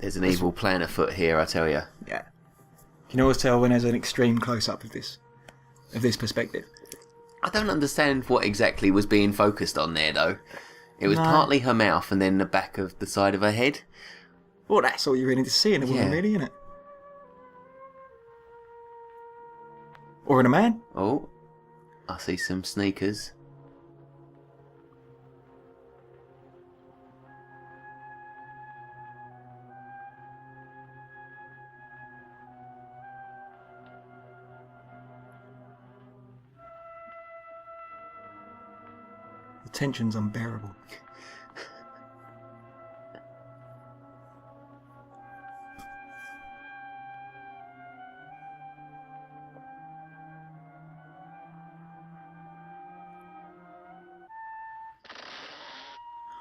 There's an evil plan afoot here, I tell you. Yeah. You can always tell when there's an extreme close-up of this perspective. I don't understand what exactly was being focused on there, though. It was partly her mouth and then the back of the side of her head. Well, that's all you really need to see in a woman, really, isn't it? Or in a man. Oh, I see some sneakers. The tension's unbearable.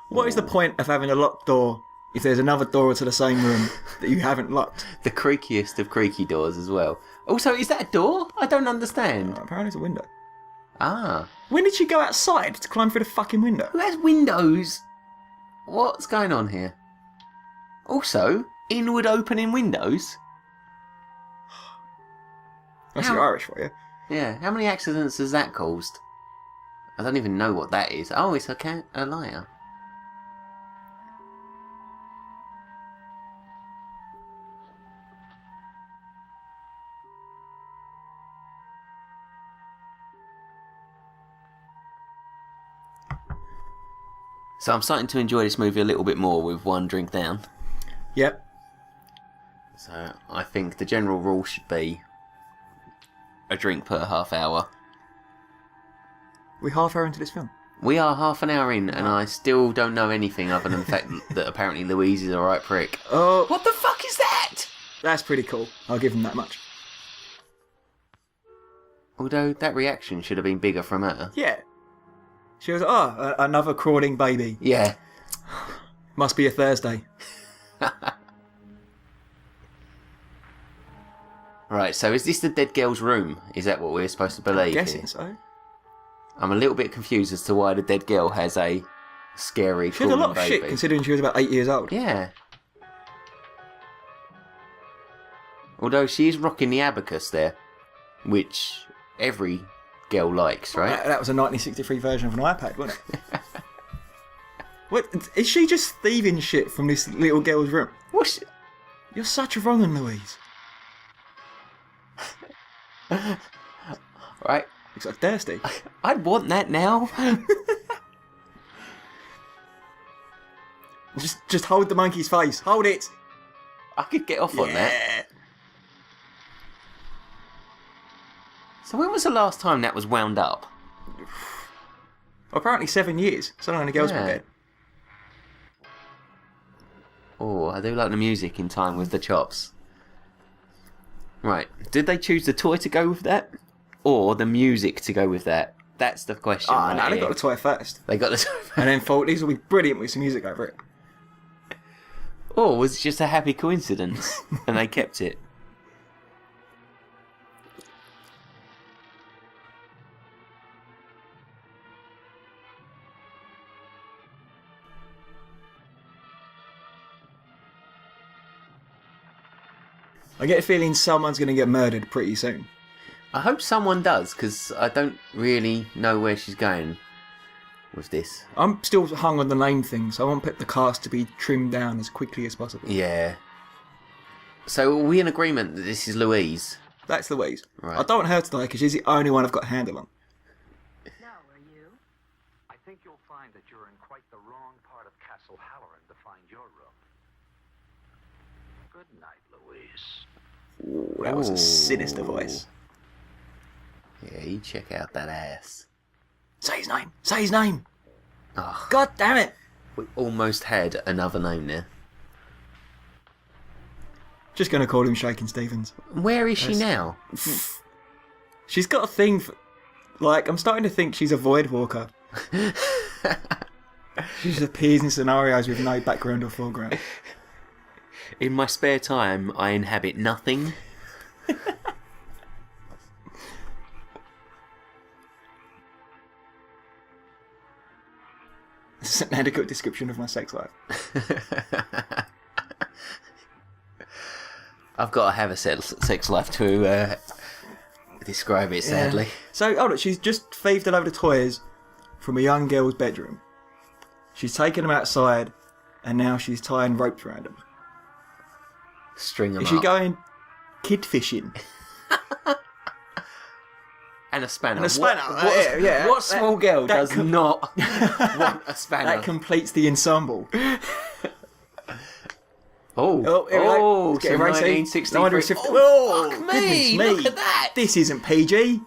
What is the point of having a locked door if there's another door to the same room that you haven't locked? The creakiest of creaky doors as well. Also, is that a door? I don't understand. Apparently it's a window. Ah. When did she go outside to climb through the fucking window? Who has windows? What's going on here? Also, inward opening windows? That's the Irish for you. Yeah, how many accidents has that caused? I don't even know what that is. Oh, it's a liar. So I'm starting to enjoy this movie a little bit more with one drink down. Yep. So I think the general rule should be a drink per half hour. We're half hour into this film. We are half an hour in, and I still don't know anything other than the fact that apparently Louise is a right prick. Oh, What the fuck is that? that's pretty cool. I'll give him that much. Although that reaction should have been bigger from her. Yeah. She was, another crawling baby. Yeah. Must be a Thursday. Right, so is this the dead girl's room? Is that what we're supposed to believe? I'm guessing here? so. I'm a little bit confused as to why the dead girl has a scary She had a lot of baby. shit considering she was about 8 years old. Yeah. Although she is rocking the abacus there, which every girl likes, right? That was a 1963 version of an iPad, wasn't it? What, is she just thieving shit from this little girl's room? What's... You're such a wrong one, Louise. Right. Looks like thirsty. I'd want that now. Just hold the monkey's face. Hold it. I could get off on that. So when was the last time that was wound up? Apparently 7 years. So long the girl's been dead. Oh, I do like the music in time with the chops. Right, did they choose the toy to go with that? Or the music to go with that? That's the question. Oh, right no, they here. got the toy first. They got the toy first. And then thought these will be brilliant with some music over it. Or was it just a happy coincidence and they kept it? I get a feeling someone's going to get murdered pretty soon. I hope someone does, because I don't really know where she's going with this. I'm still hung on the name thing, so I want the cast to be trimmed down as quickly as possible. Yeah. So are we in agreement that this is Louise? That's Louise. Right. I don't want her to die because she's the only one I've got a handle on. Now, are you? I think you'll find that you're in quite the wrong part of Castle Halloran to find your room. Good night, Louise. Ooh, that was a sinister voice. Yeah, you check out that ass. Say his name. Say his name. Oh, God damn it. we almost had another name there. Just going to call him Shakin' Stevens. Where is she now? She's got a thing for... Like, I'm starting to think she's a void walker. She just appears in scenarios with no background or foreground. In my spare time, I inhabit nothing. It's an adequate description of my sex life. I've got to have a sex life to describe it, sadly. Yeah. So, hold on, she's just thieved a load of toys from a young girl's bedroom. She's taken them outside, and now she's tying ropes around them. String them Is up. she going kid fishing? And a spanner. And a spanner, yeah. What small girl that does not want a spanner? That completes the ensemble. Oh, here we go. Let's get some it racing. 1963. Oh, fuck goodness me! me! Look at that! This isn't PG.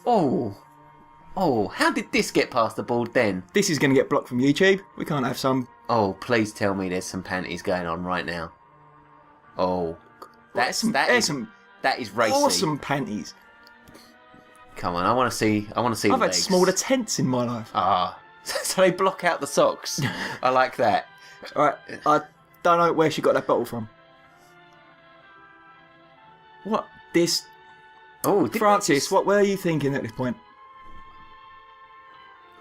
Oh, how did this get past the board then? This is going to get blocked from YouTube. We can't have some... Oh, please tell me there's some panties going on right now. Oh, that is racy. Awesome panties. Come on, I want to see the I've had legs. smaller tents in my life. Ah, so they block out the socks. I like that. Alright, I don't know where she got that bottle from. What? This... Oh, Francis, what were you thinking at this point?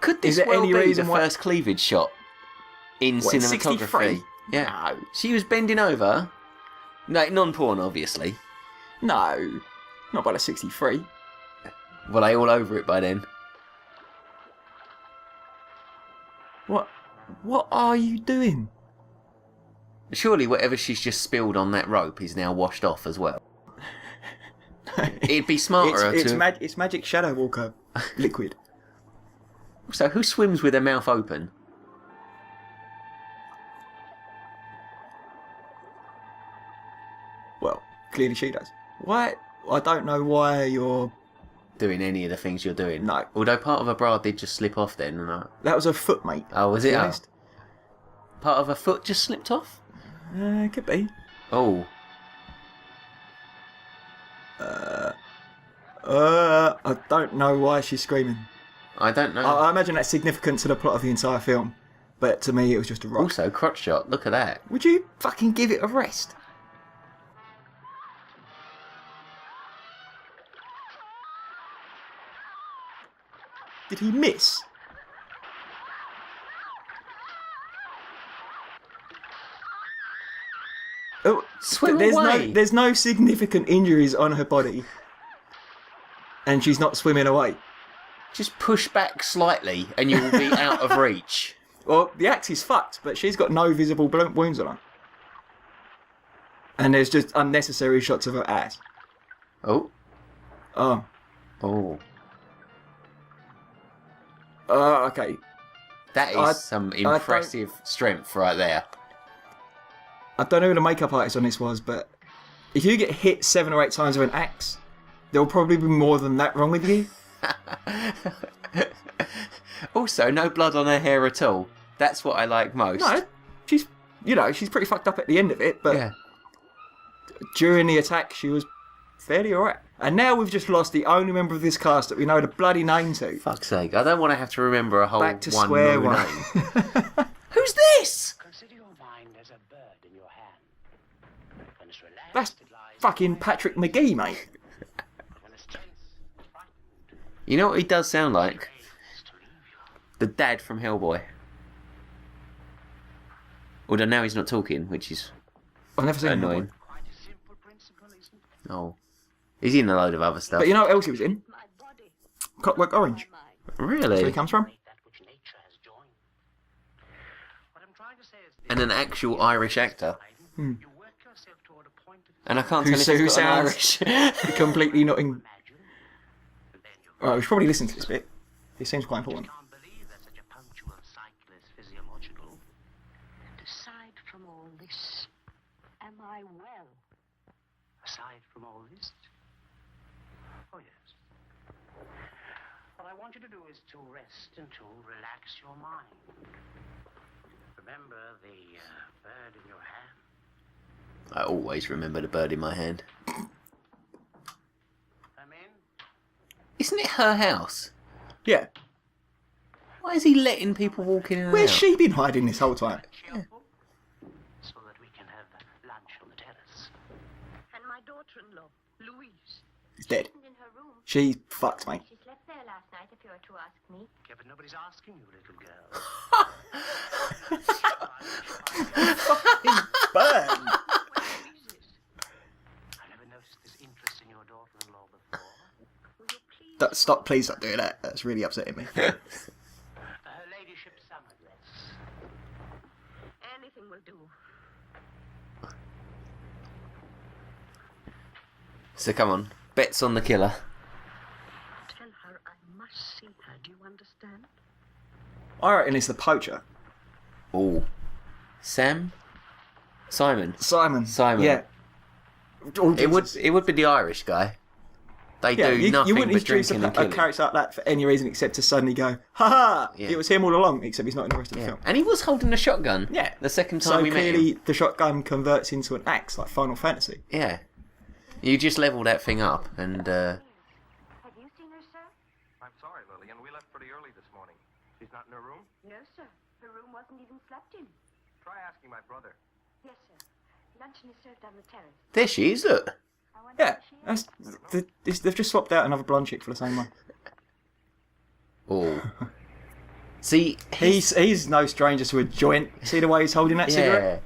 Could this Is there well any be reason the why- first cleavage shot in What, in cinematography? 63? Yeah. No. She was bending over. No, non-porn, obviously. No. Not by the 63. Were they all over it by then? What are you doing? Surely whatever she's just spilled on that rope is now washed off as well. It'd be smarter to... It's Magic Shadow Walker liquid. So who swims with their mouth open? Well, clearly she does. Why? I don't know why you're... Doing any of the things you're doing. No. Although part of her bra did just slip off then. And That was her foot, mate. oh, was to it? be Oh. honest. Part of her foot just slipped off? Could be. Oh. I don't know why she's screaming. I don't know. I imagine that's significant to the plot of the entire film. But to me, it was just a rock. Also, crotch shot. Look at that. Would you fucking give it a rest? Did he miss? Oh, Swim there's away. there's no significant injuries on her body, and she's not swimming away. Just push back slightly and you will be out of reach. Well, the axe is fucked, but she's got no visible wounds on her, and there's just unnecessary shots of her ass. Oh. Oh, Oh. okay. That is some don't- impressive strength right there. I don't know who the makeup artist on this was, but if you get hit 7 or 8 times with an axe, there will probably be more than that wrong with you. Also, no blood on her hair at all. That's what I like most. No, she's pretty fucked up at the end of it, but Yeah. during the attack, she was fairly alright. And now we've just lost the only member of this cast that we know the bloody name to. Fuck's sake. I don't want to have to remember a whole Back to one square new one. name. Who's this? Consider your mind as a bird in your hand. When it's relaxed, That's it lies fucking Patrick McGee, mate. when it's tense, frightened, You know what he does sound like? craves to leave you. The dad from Hellboy. Although now he's not talking, which is I've never seen annoying. him. Quite a simple principle, isn't it? Oh. He's in a load of other stuff. But you know what else he was in? My body, Clockwork Orange. my mind. That's where Really? he comes from. That which nature has joined. What I'm trying to say is this. And an actual Irish actor. Hmm. You work yourself toward a point of And I can't Who tell if he's got an sounds- Irish. Completely not in... imagine, and then you Oh, we should probably listen to this bit. It seems quite important. can't believe that such a punctual cycle is physiological. Aside from all this, am I well? Aside from all this. Oh, yes. What I want you to do is to rest and to relax your mind. Remember the bird in your hand. I always remember the bird in my hand. Come in. Isn't it her house? Yeah. Why is he letting people walk in and Where's out? she been hiding this whole time? Cheerful. So that we can have lunch on the terrace. And my daughter-in-law, Louise, She's dead. isn't in her room. She's fucked, mate. She slept there last night, if you were to ask me. Yeah, but nobody's asking you, little girl. Burn! all before. Will you please? Stop, please don't do that. That's really upsetting me. Her ladyship's summer dress. Anything will do. So come on, bets on the killer. Tell her I must see her. Do you understand? I reckon it's the poacher. Oh, Simon. Simon. It Yeah. would be the Irish guy. They do nothing you wouldn't but introduce drinking and a killing. character like that for any reason except to suddenly go, ha ha, Yeah. it was him all along, except he's not in the rest of the film. And he was holding a shotgun. Yeah. The second time So we met clearly him. the shotgun converts into an axe, like Final Fantasy. Yeah. You just level that thing up and Have you seen her, sir? I'm sorry, Lillian. We left pretty early this morning. She's not in her room? No, sir. Her room wasn't even slept in. Try asking my brother. Yes, sir. Luncheon is served on the terrace. there she is, look. I wonder Yeah, if she is. they've just swapped out another blonde chick for the same one. Oh. See, He's no stranger to a joint. See the way he's holding that cigarette?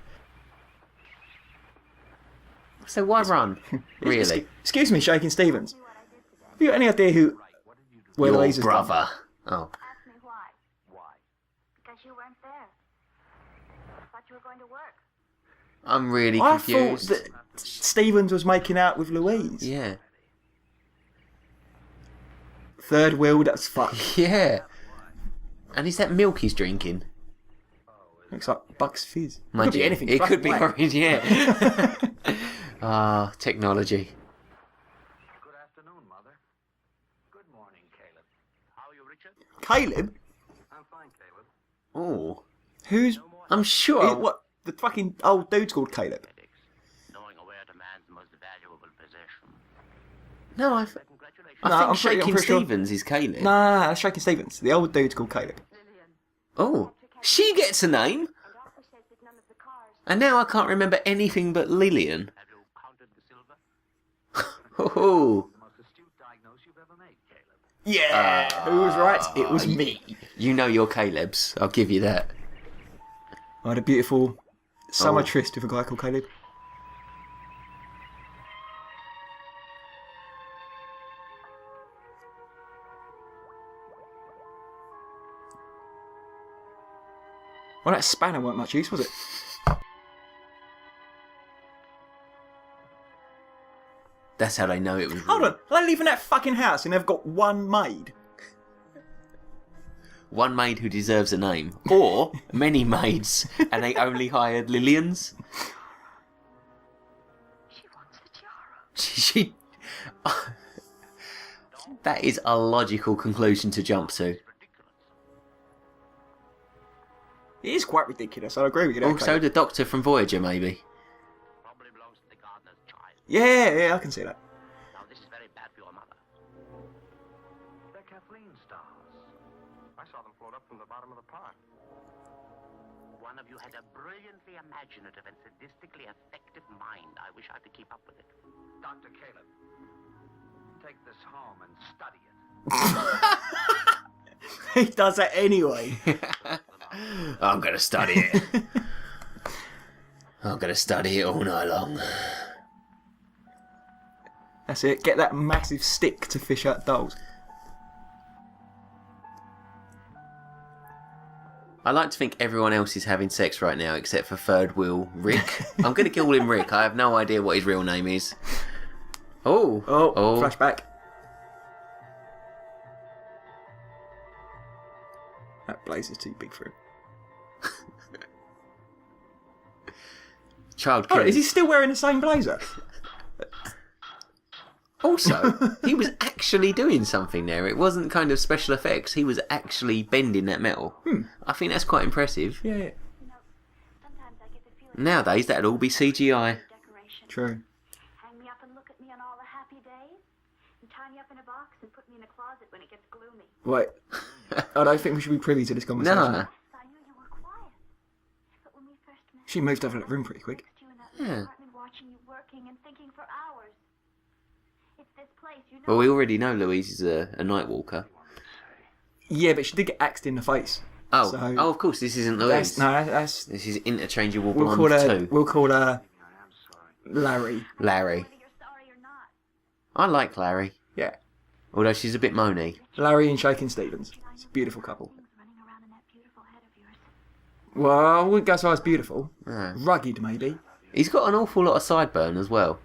So why run? Really? Excuse me, Shaking Stevens. Have you got any idea who... Where Your Louise has gone? brother. Oh. Ask me why. Why? Because you weren't there. I thought you were going to work. I'm really I thought confused. that Stevens was making out with Louise. Yeah. Third wheel, that's fuck. Yeah. And is that milk he's drinking? Looks like Bucks Fizz. Mind Could be you, anything. It black could and be white. orange, yeah. Ah, technology. Good afternoon, Mother. Good morning, Caleb. How are you, Richard? Caleb? I'm fine, Caleb. Oh. Who's... I'm sure. What? The fucking old dude's called Caleb. Knowing where the man's most valuable possession. No, I No, think I'm Shaking pretty sure- Stevens is Caleb. Nah, that's Shaking Stevens. The old dude's called Caleb. Lillian. Oh. She gets a name. And Arthur says that none of the cars. And now I can't remember anything but Lillian. Have you counted the silver? Oh. The most astute diagnosis you've ever made, Caleb. Yeah! Who was right? It was me. You know your Caleb's. I'll give you that. I had a beautiful summer Oh. tryst with a guy called Caleb. Well, that spanner weren't much use, was it? That's how they know it was. Hold on, are they leaving that fucking house and they've got one maid? One maid who deserves a name. Or many maids and they only hired Lillians. She wants the tiara. She That is a logical conclusion to jump to. It is quite ridiculous, I agree with you there, Also, Caleb. the doctor from Voyager, maybe. Probably belongs to the gardener's child. Yeah, I can see that. Now, this is very bad for your mother. They're Kathleen stars. I saw them float up from the bottom of the pond. One of you had a brilliantly imaginative and sadistically effective mind. I wish I could keep up with it. Dr. Caleb, take this home and study it. He does that anyway. I'm gonna study it. I'm gonna study it all night long. That's it, get that massive stick to fish out dolls. I like to think everyone else is having sex right now except for third wheel Rick. I'm gonna call him Rick. I have no idea what his real name is. Oh. Flashback. That blazer's too big for him. Child Oh, killing. is he still wearing the same blazer? Also, he was actually doing something there. It wasn't kind of special effects. He was actually bending that metal. I think that's quite impressive. Yeah, You know, sometimes I get the feeling Nowadays, that'd all be CGI. decoration. true. Hang me up and look at me on all the happy days, and tie me up in a box and put me in a closet when it gets gloomy. Wait, I don't think we should be privy to this conversation. No. Yes, I knew you were quiet, but when we first met, She moved over that room pretty quick. you in that Yeah. apartment, watching you working and thinking for hours. It's this place, you know. Well, we already know Louise is a night walker. Yeah, but she did get axed in the face. Oh, So- of course, this isn't That's, Louise. no, that's... This is interchangeable We'll blonde call her... too. We'll call her... I am sorry. Larry. Larry. Whether you're sorry or not. I like Larry, Yeah. although she's a bit moany. Larry and Shakin' Stevens. It's a beautiful couple. Things running around in that beautiful head of yours. Well, I wouldn't go so far as beautiful. Yeah. Rugged, maybe. He's got an awful lot of sideburn as well.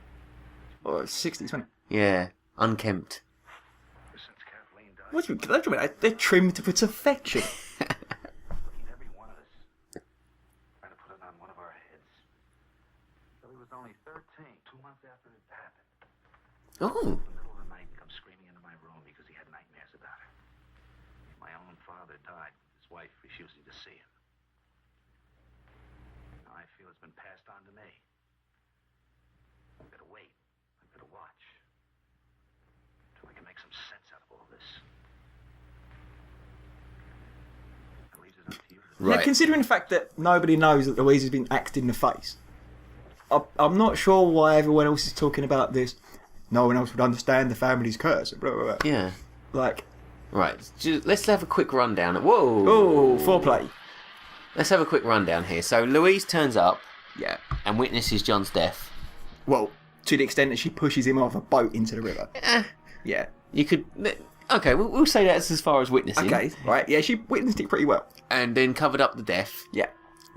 Or 60s, wasn't it? Yeah, unkempt. Since Kathleen died, What do you mean? They're trimmed to perfection. every one of us tried to put it on one of our heads. Billy was only 13, 2 months after it happened. Oh, In the middle of the night, he comes screaming into my room because he had nightmares about her. My own father died with his wife refusing to see him. Now I feel it's been passed on to me. I've got to wait. I've got to watch. Till I can make some sense out of all this. That leaves it up to you. Now, right. considering the fact that nobody knows that Louise has been axed in the face, I'm not sure why everyone else is talking about this. No one else would understand the family's curse. Blah, blah, blah. Yeah. Like, Right. Let's have a quick rundown. Whoa. oh, foreplay. Let's have a quick rundown here. So Louise turns up Yeah. and witnesses John's death. Well, to the extent that she pushes him off a boat into the river. Yeah. You could. Okay, we'll say that's as far as witnessing. Okay, right. Yeah, she witnessed it pretty well. And then covered up the death. Yeah.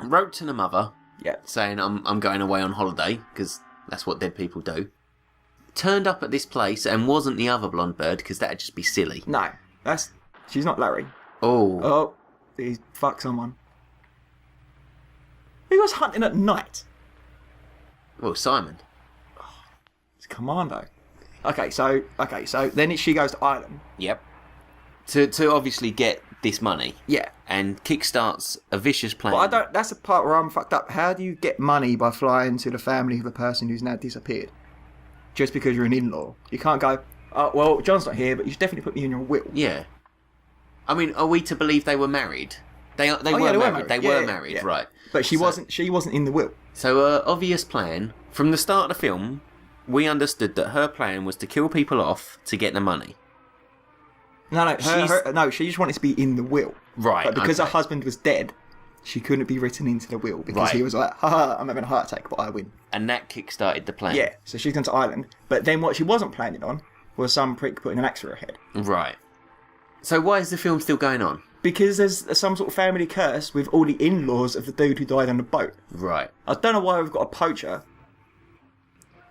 Wrote to the mother Yeah. saying, I'm going away on holiday, because that's what dead people do. Turned up at this place and wasn't the other blonde bird, because that'd just be silly. No, she's not Larry. Oh. Oh, he fucked someone. He was hunting at night. Well, Simon. It's Commando. Okay, so then she goes to Ireland. Yep. To obviously get this money. Yeah. And kickstarts a vicious plan. But I don't. That's the part where I'm fucked up. How do you get money by flying to the family of a person who's now disappeared? Just because you're an in-law, you can't go. Oh well, John's not here, but you should definitely put me in your will. Yeah. I mean, are we to believe they were married? They were married. They were married, yeah. right? But she wasn't. She wasn't in the will. So, obvious plan from the start of the film. We understood that her plan was to kill people off to get the money. No, she just wanted to be in the will. Right. But because okay. her husband was dead, she couldn't be written into the will because Right. he was like, haha, I'm having a heart attack, but I win. And that kick-started the plan. Yeah, so she's gone to Ireland. But then what she wasn't planning on was some prick putting an axe through her head. Right. So why is the film still going on? Because there's some sort of family curse with all the in-laws of the dude who died on the boat. Right. I don't know why we've got a poacher.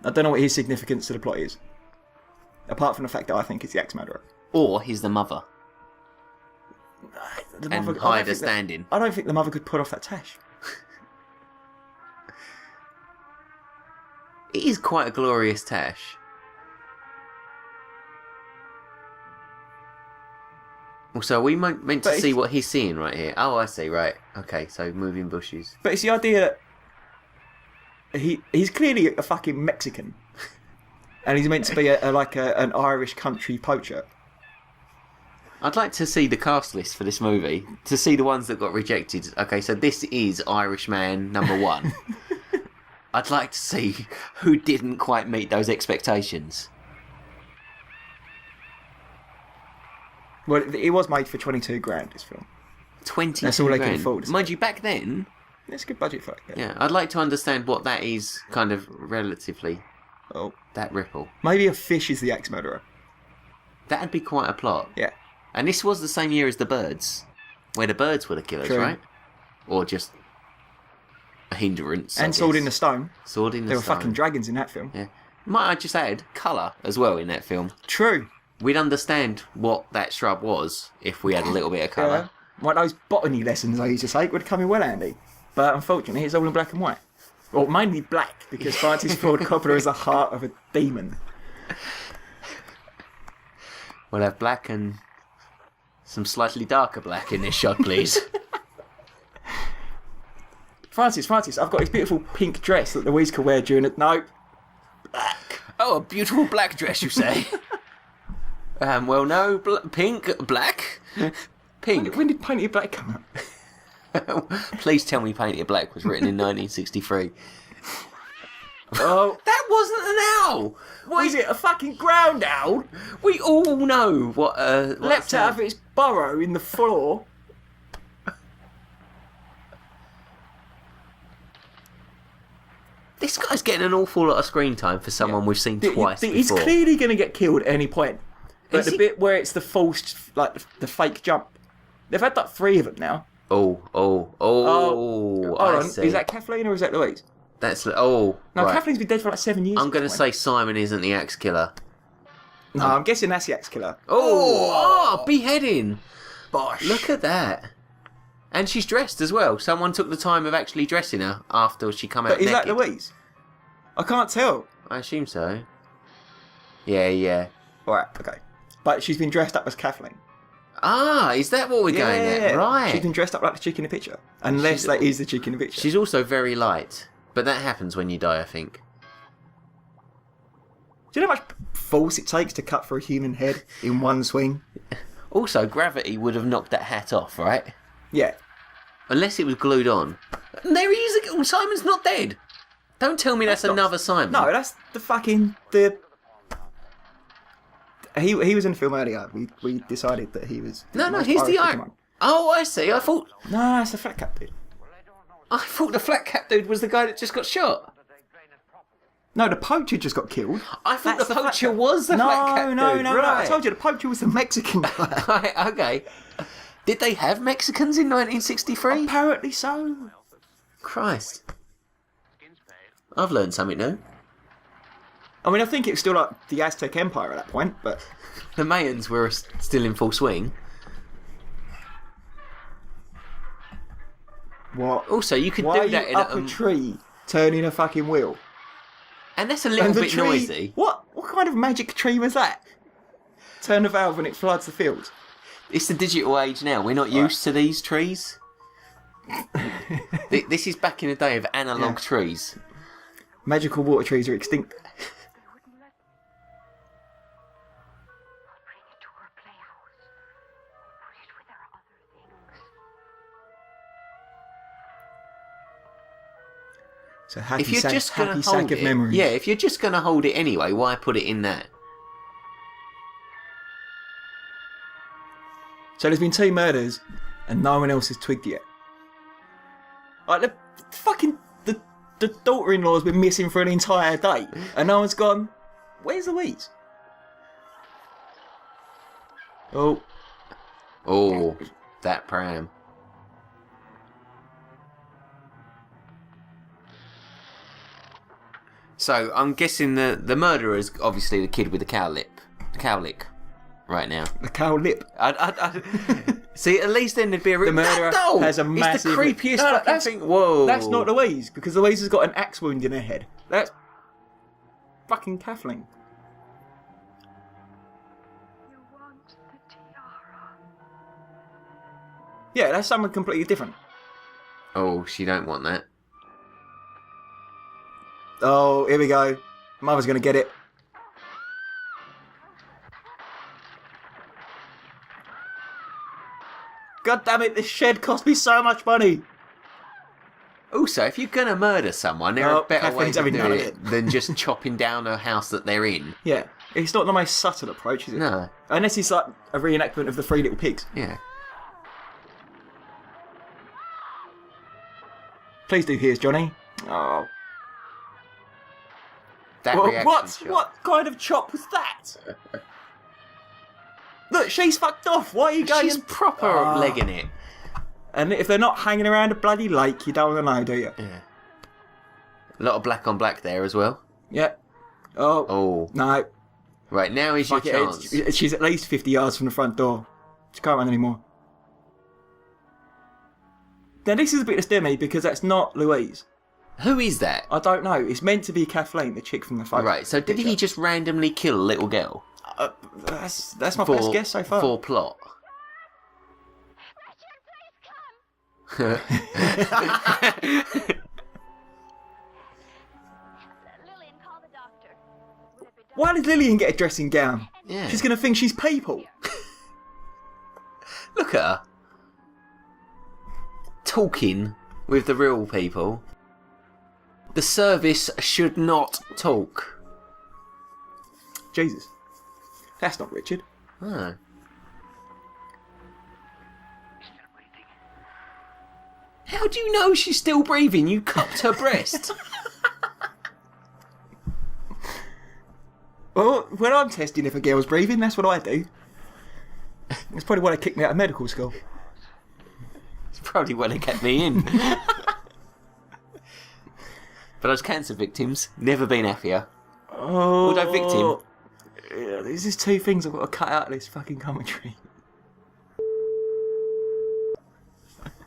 I don't know what his significance to the plot is. Apart from the fact that I think it's the axe murderer. Or he's the mother. The And mother- hide a think that- stand-in. I don't think the mother could pull off that tash. It is quite a glorious tash. Also, are we meant to But see it's- what he's seeing right here? Oh, I see, right. Okay, so moving bushes. But it's the idea that he's clearly a fucking Mexican. And he's meant to be an Irish country poacher. I'd like to see the cast list for this movie, to see the ones that got rejected. Okay, so this is Irishman #1. I'd like to see who didn't quite meet those expectations. Well, it was made for 22 grand, this film. 20 That's all they can grand. afford, isn't Mind it? you, back then, It's a good budget for it. yeah, I'd like to understand what that is, kind of relatively, Oh, that ripple. maybe a fish is the axe murderer. That'd be quite a plot. Yeah. And this was the same year as The Birds, where the birds were the killers, True. right? Or just a hindrance. And Sword in the Stone. Sword in the There were Stone. fucking dragons in that film. Yeah. Might I just add colour as well in that film? True. We'd understand what that shrub was if we had a little bit of colour. Like those botany lessons I used to take would come in well handy. But unfortunately, it's all in black and white. Or mainly black, because Francis Ford Coppola is the heart of a demon. We'll have black and some slightly darker black in this shot, please. Francis, I've got this beautiful pink dress that Louise could wear during it. No. Black. Oh, a beautiful black dress, you say? Well, no, pink, black, pink. When did Painted Black come out? Please tell me Painted Black was written in 1963. Oh, That wasn't an owl! what is it? A fucking ground owl? We all know what Leapt out of its burrow in the floor. This guy's getting an awful lot of screen time for someone we've seen twice He's before. clearly going to get killed at any point. But Is the he? bit where it's the false, like the fake jump, they've had like 3 of them now. Oh, Hold I on, see. is that Kathleen or is that Louise? That's No, right. Kathleen's been dead for like 7 years. I'm going to say Simon isn't the axe killer. No, I'm guessing that's the axe killer. Beheading. Bosh. Look at that. And she's dressed as well. Someone took the time of actually dressing her after she come out But is naked. that Louise? I can't tell. I assume so. Yeah. Right, okay. But she's been dressed up as Kathleen. Ah, is that what we're going at? Right. She's been dressed up like the chick in the picture. Unless that is the chick in the picture. She's also very light. But that happens when you die, I think. Do you know how much force it takes to cut through a human head in one swing? Also, gravity would have knocked that hat off, right? Yeah. Unless it was glued on. And there he is again. Oh, Simon's not dead. Don't tell me that's not- another Simon. No, that's the fucking... He was in the film earlier. We decided that he was... No, most he's the Irish Iron. Pokemon. Oh, I see. I thought No, that's the fat cap dude. the flat cap dude was the guy that just got shot. No, the poacher just got killed. I thought That's the flat poacher cap. was the flat cap dude. No. I Right. told you, the poacher was the Mexican guy. Right, okay. Did they have Mexicans in 1963? Apparently so. Christ. I've learned something new. I mean, I think it was still like the Aztec Empire at that point, but... The Mayans were still in full swing. What? Also, you could Why do are that you in up a tree turning a fucking wheel? and that's a little And the bit tree... noisy. What kind of magic tree was that? Turn the valve and it floods the field. It's the digital age now. We're not used to these trees. This is back in the day of analog Yeah. trees. Magical water trees are extinct. Bring it to her playhouse. Put it with our other things. So happy, If you're just going happy to hold sack of it, memories. yeah. If you're just going to hold it anyway, why put it in that? So there's been 2 murders, and no one else has twigged yet. Like the daughter-in-law's been missing for an entire day, and no one's gone. Where's Louise? Oh, Oh, that pram. So I'm guessing the murderer is obviously the kid with the cow lick, right now. the cow lip. See, at least then there'd be a The murderer that doll has a massive. It's the creepiest No, fucking that's- thing. Whoa, That's not Louise because Louise has got an axe wound in her head. That's fucking Kathleen. You want the tiara. Yeah, that's someone completely different. Oh, she don't want that. Oh, here we go. Mother's gonna get it. God damn it! This shed cost me so much money. Also, if you're gonna murder someone, there Oh, are better ways Kathleen's of having none doing of it than just chopping down a house that they're in. Yeah, it's not the most subtle approach, is it? No. Unless it's like a reenactment of the 3 Little Pigs. Yeah. Please do. Here's Johnny. Oh. That Well, reaction what? shot. What kind of chop was that? Look, she's fucked off. Why are you going? She's proper Ah. legging it. And if they're not hanging around a bloody lake, you don't want to know, do you? Yeah. A lot of black on black there as well. Yeah. Oh. Oh. No. Right, now is your Fuck it, chance. she's at least 50 yards from the front door. She can't run anymore. Now, this is a bit of stimmy because that's not Louise. Who is that? I don't know. It's meant to be Kathleen, the chick from the photo. Right, so did he just randomly kill a little girl? That's my best guess so far. For plot. Lillian, call the doctor. Would it be done? Why did Lillian get a dressing gown? Yeah. She's going to think she's people. Look at her. Talking with the real people. The service should not talk. Jesus. That's not Richard. Oh. Still waiting. How do you know she's still breathing? You cupped her breast. Well, when I'm testing if a girl's breathing, that's what I do. That's probably why they kicked me out of medical school. It's probably why they kept me in. For those cancer victims, never been happier. Oh, Although victim. Yeah, there's just two things I've got to cut out of this fucking commentary.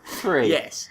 3. Yes.